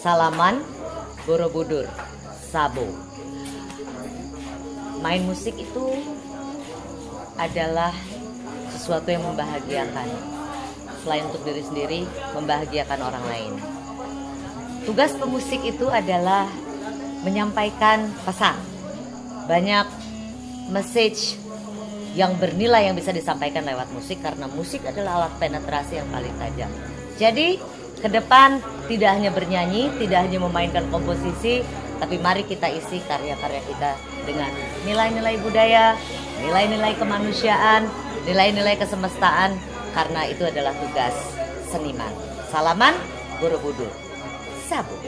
Salaman, Borobudur, Sabo. Main musik itu adalah sesuatu yang membahagiakan. Selain untuk diri sendiri, membahagiakan orang lain. Tugas pemusik itu adalah menyampaikan pesan. Banyak message yang bernilai yang bisa disampaikan lewat musik, karena musik adalah alat penetrasi yang paling tajam. Jadi ke depan tidak hanya bernyanyi, tidak hanya memainkan komposisi, tapi mari kita isi karya-karya kita dengan nilai-nilai budaya, nilai-nilai kemanusiaan, nilai-nilai kesemestaan, karena itu adalah tugas seniman. Salaman, Borobudur, Sabo.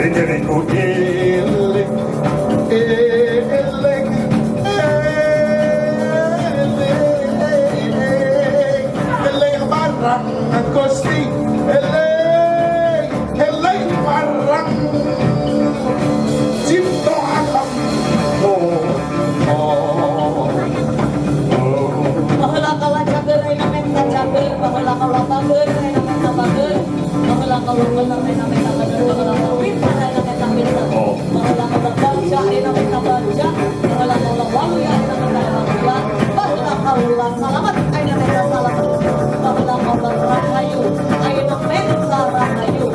Rinjeriku eling, eling, eling marang Gusti, eling marang cipta alam. Baheula kawan cager ayeuna menta cager, baheula kawan bager ayeuna menta bager, baheula kawan bener ayeuna menta bener, baheula kawan pintar ayeuna menta pintar, baheula kawan baca ayeuna menta baca, baheula kawan walu ayeuna menta waluan, baheula kawan salamet ayeuna menta salamet, baheula kawan rahayu ayeuna menta rahayu.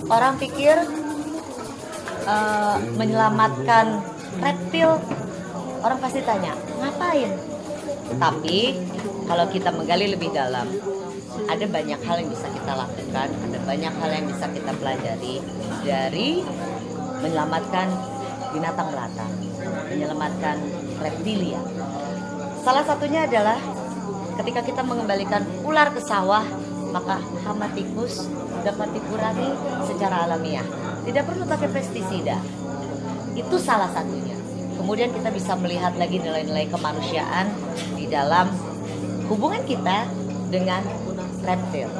Orang pikir menyelamatkan reptil, orang pasti tanya, ngapain? Tapi kalau kita menggali lebih dalam, ada banyak hal yang bisa kita lakukan, ada banyak hal yang bisa kita pelajari dari menyelamatkan binatang melata, menyelamatkan reptilia. Salah satunya adalah ketika kita mengembalikan ular ke sawah, maka hama tikus dapat dikurangi secara alamiah. Tidak perlu pakai pestisida. Itu salah satunya. Kemudian kita bisa melihat lagi nilai-nilai kemanusiaan di dalam hubungan kita dengan reptil.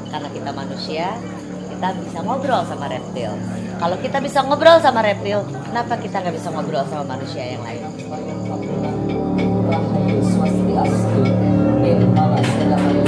Karena kita manusia, kita bisa ngobrol sama reptil. Kalau kita bisa ngobrol sama reptil, kenapa kita nggak bisa ngobrol sama manusia yang lain? Rahayu Swastiastu, Nirmala Sedaya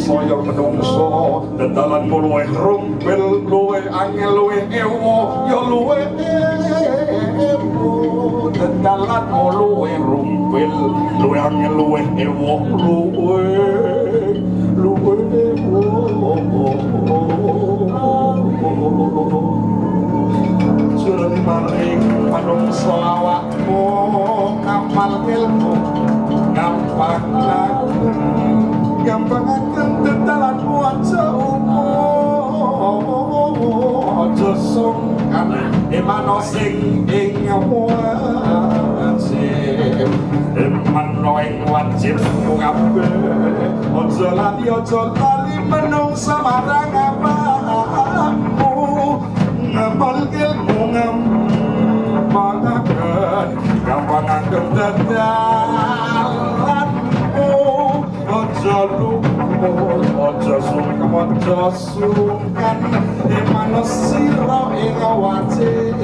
Saya menungso dedalan luwih rumpil luwih angel luwih ewo ya luwih ewo dedalan luwih rumpil luwih angel luwih ewo luwih ewo jurun maring manungso awakmu ngamal ilmu gampang akan dedalan wajah aja sungkan emano sing ing wajib emano ing wajib kabeh aja lali menungsa marang apamu ngamal ilmu ngampanaken gampang akan dedalanmu aja lumur aja sungkan emano sira ing wajib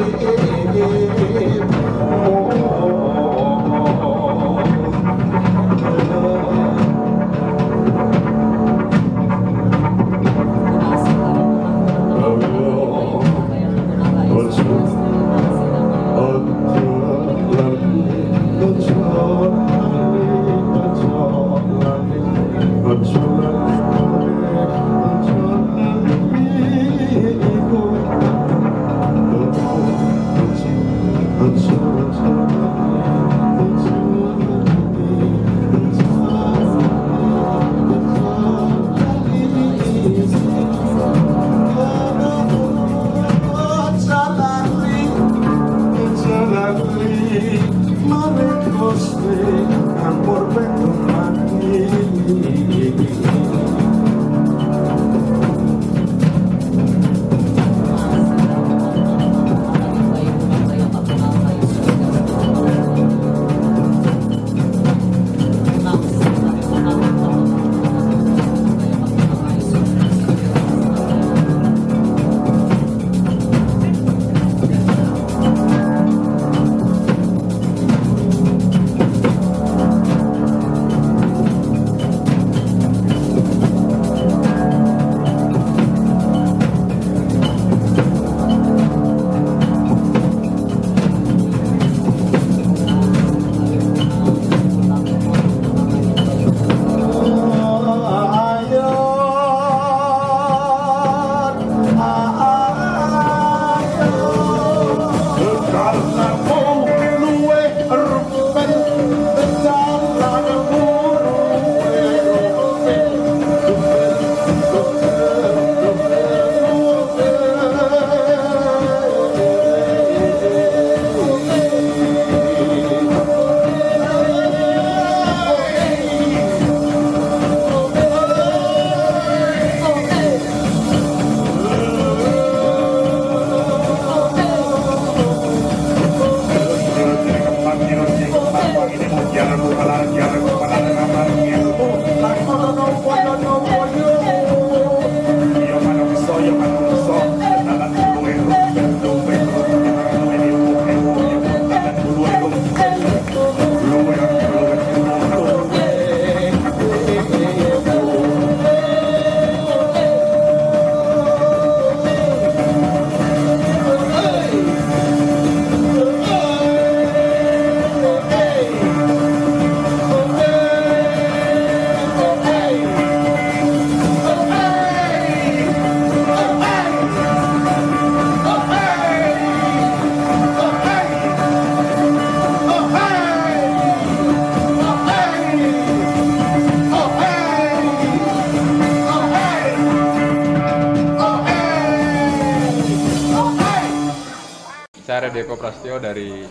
Setio dari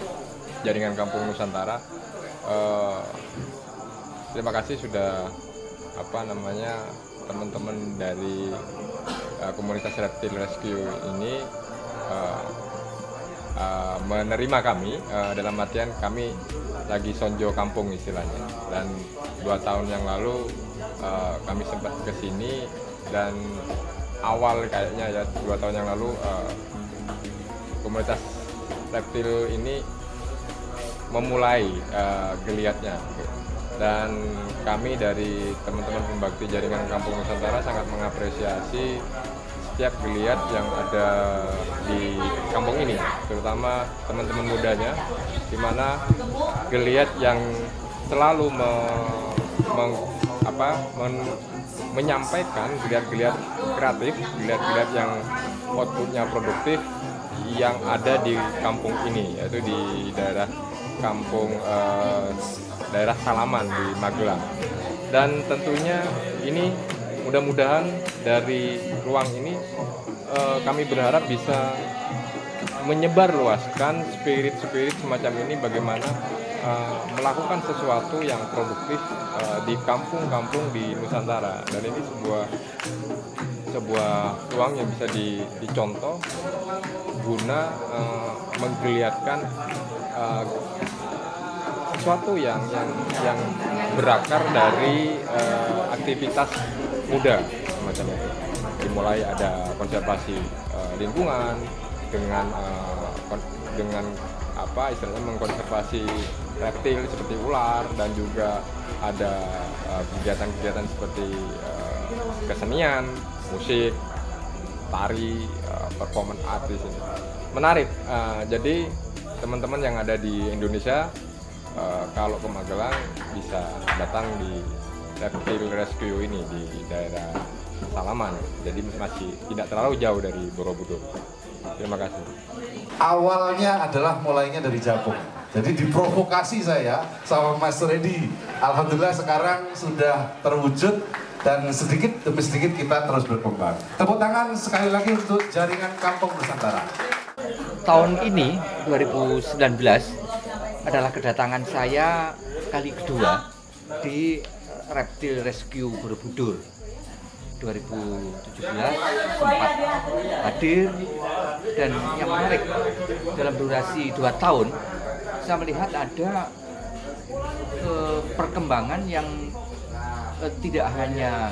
Jaringan Kampung Nusantara. Terima kasih sudah teman-teman dari komunitas Reptile Rescue ini menerima kami, dalam artian kami lagi sonjo kampung istilahnya. Dan 2 tahun yang lalu kami sempat ke sini, dan awal kayaknya ya 2 tahun yang lalu komunitas reptil ini memulai geliatnya, dan kami dari teman-teman pembakti Jaringan Kampung Nusantara sangat mengapresiasi setiap geliat yang ada di kampung ini, terutama teman-teman mudanya, di mana geliat yang selalu menyampaikan geliat-geliat kreatif, geliat-geliat yang outputnya produktif yang ada di kampung ini, yaitu di daerah daerah Salaman di Magelang. Dan tentunya ini mudah-mudahan dari ruang ini kami berharap bisa menyebarluaskan spirit-spirit semacam ini, bagaimana melakukan sesuatu yang produktif di kampung-kampung di Nusantara. Dan ini sebuah ruang yang bisa dicontoh guna menggeliatkan sesuatu yang berakar dari aktivitas muda semacam itu. Dimulai ada konservasi lingkungan dengan istilahnya mengkonservasi reptil seperti ular, dan juga ada kegiatan-kegiatan seperti kesenian, musik, tari, performance artis ini. Menarik. Jadi teman-teman yang ada di Indonesia, kalau ke Magelang bisa datang di Reptile Rescue ini di daerah Salaman. Jadi masih tidak terlalu jauh dari Borobudur. Terima kasih. Awalnya adalah mulainya dari Japung. Jadi diprovokasi saya sama Mas Reddy. Alhamdulillah sekarang sudah terwujud, dan sedikit demi sedikit kita terus berkembang. Tepuk tangan sekali lagi untuk Jaringan Kampung Nusantara. Tahun ini 2019 adalah kedatangan saya kali kedua di Reptile Rescue Borobudur. 2017 sempat hadir, dan yang menarik dalam durasi 2 tahun saya melihat ada perkembangan yang tidak hanya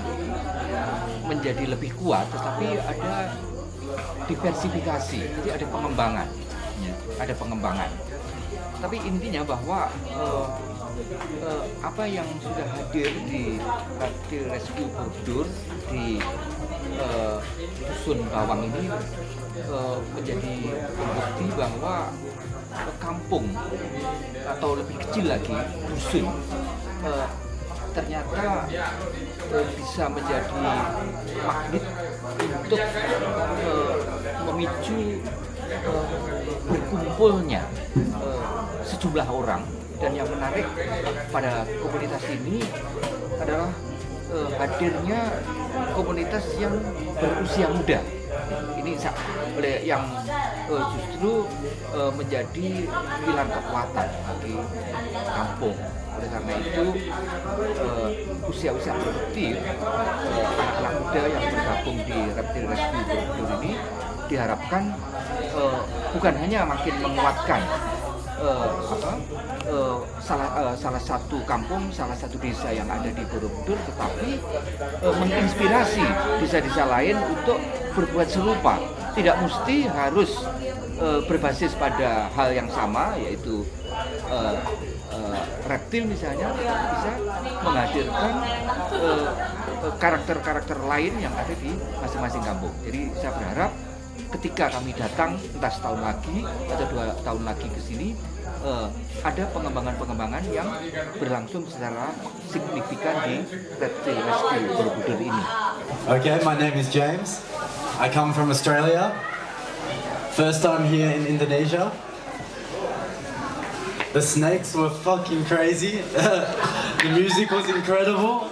menjadi lebih kuat, tetapi ada diversifikasi, jadi ada pengembangan, ada pengembangan. Tapi intinya bahwa apa yang sudah hadir di Reptile Rescue Borobudur di Dusun Bawang ini menjadi bukti bahwa kampung, atau lebih kecil lagi dusun, ternyata bisa menjadi magnet untuk memicu berkumpulnya sejumlah orang. Dan yang menarik pada komunitas ini adalah hadirnya komunitas yang berusia muda. Ini yang justru menjadi pilar kekuatan bagi kampung. Oleh karena itu, usia-usia produktif anak-anak muda yang bergabung di Reptile Rescue Borobudur ini diharapkan bukan hanya makin menguatkan salah satu kampung, salah satu desa yang ada di Borobudur, tetapi menginspirasi desa-desa lain untuk berbuat serupa. Tidak mesti harus berbasis pada hal yang sama, yaitu reptil misalnya, bisa menghadirkan karakter-karakter lain yang ada di masing-masing kampung. Jadi saya berharap ketika kami datang entah setahun lagi atau 2 tahun lagi ke sini, ada pengembangan-pengembangan yang berlangsung secara signifikan di Reptile Rescue Borobudur ini. Okay, my name is James. I come from Australia. First time here in Indonesia. The snakes were fucking crazy. The music was incredible.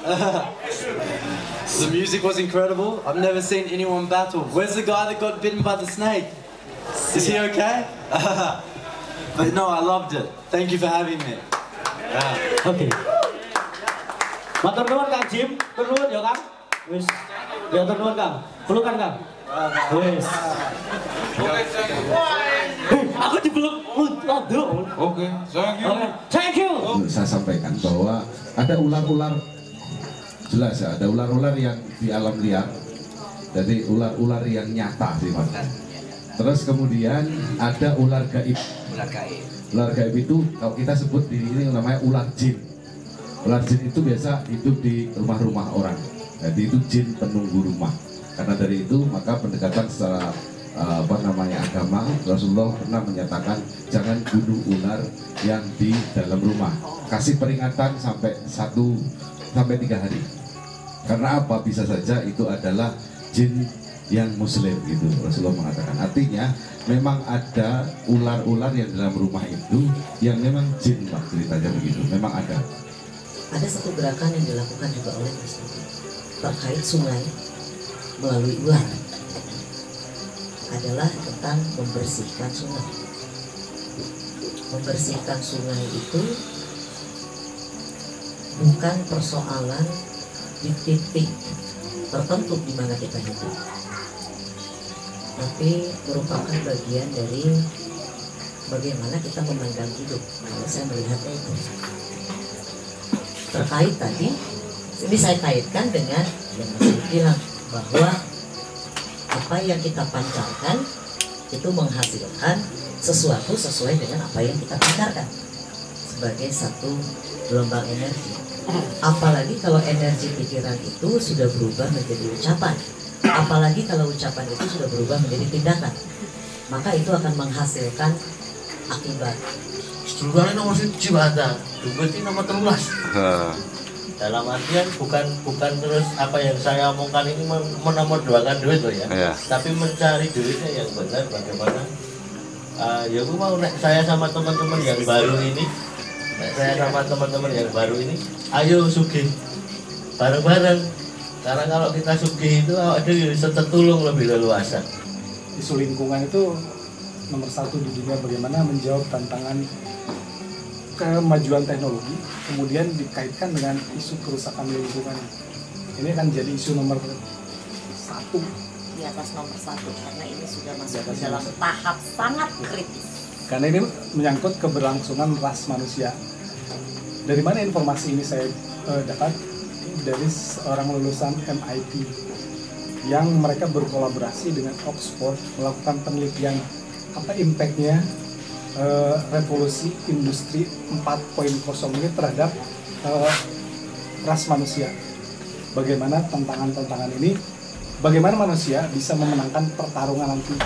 The music was incredible. I've never seen anyone battle. Where's the guy that got bitten by the snake? Is he okay? But no, I loved it. Thank you for having me. Yeah. Oke. Matur nuwun Kang Jim, matur nuwun ya Kang. Wis, ya matur nuwun Kang. Pelukan Kang. Wis. Aku dipeluk. Waduh. Oke, thank you. Oke, thank you. Saya sampaikan bahwa ada ular-ular, jelas ya, ada ular-ular yang di alam liar, jadi ular-ular yang nyata sifatnya. Terus kemudian ada ular gaib. Ular gaib itu kalau kita sebut di ini namanya ular jin. Ular jin itu biasa hidup di rumah-rumah orang, jadi itu jin penunggu rumah. Karena dari itu maka pendekatan secara agama, Rasulullah pernah menyatakan jangan bunuh ular yang di dalam rumah, kasih peringatan sampai 1 sampai 3 hari. Karena apa? Bisa saja itu adalah jin yang muslim gitu, Rasulullah mengatakan. Artinya memang ada ular-ular yang dalam rumah itu yang memang jin, Pak, ceritanya begitu, memang ada. Ada satu gerakan yang dilakukan juga oleh Kristen terkait sungai melalui ular, adalah tentang membersihkan sungai. Membersihkan sungai itu bukan persoalan di titik tertentu di mana kita hidup, tapi merupakan bagian dari bagaimana kita memandang hidup. Kalau saya melihatnya itu terkait tadi, ini saya kaitkan dengan yang Mas bilang bahwa apa yang kita pancarkan itu menghasilkan sesuatu sesuai dengan apa yang kita pancarkan sebagai satu gelombang energi. Apalagi kalau energi pikiran itu sudah berubah menjadi ucapan, apalagi kalau ucapan itu sudah berubah menjadi tindakan, maka itu akan menghasilkan akibat. Sedulurnya nomor siji ada, berarti nomor 13. Dalam artian bukan terus apa yang saya omongkan ini menomorduakan duit loh ya, tapi mencari duitnya yang benar. Bagaimana ya aku mau saya sama teman-teman yang baru ini, ayo sugih bareng-bareng, karena kalau kita sugih itu ada bisa tertulung lebih leluasa. Isu lingkungan itu nomor 1 di dunia, bagaimana menjawab tantangan kemajuan teknologi, kemudian dikaitkan dengan isu kerusakan lingkungan. Ini akan jadi isu nomor 1 di atas nomor 1, karena ini sudah masuk ke dalam tahap sangat kritis. Karena ini menyangkut keberlangsungan ras manusia. Dari mana informasi ini saya dapat? Dari seorang lulusan MIT yang mereka berkolaborasi dengan Oxford melakukan penelitian apa impactnya revolusi industri 4.0 ini terhadap ras manusia. Bagaimana tantangan-tantangan ini, bagaimana manusia bisa memenangkan pertarungan nanti.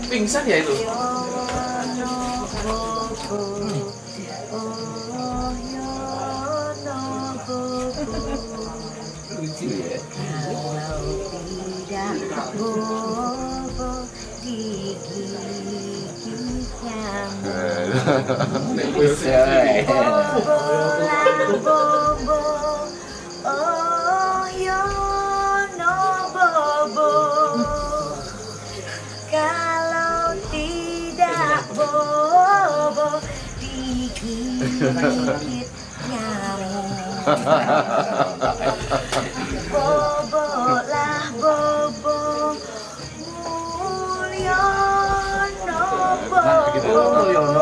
Pingsan ya itu. Lucu ya. Kalau tidak bobo digigit nyamuk. Bobo oh yo no bobo. Kalau tidak bobo digigit nyamuk. Bobo lah bobo Mulyono bobo.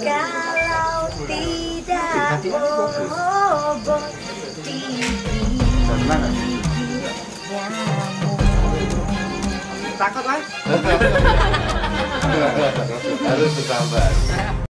Kalau tidak bobo digigit nyamuk. Takut lah. Harus bersabar.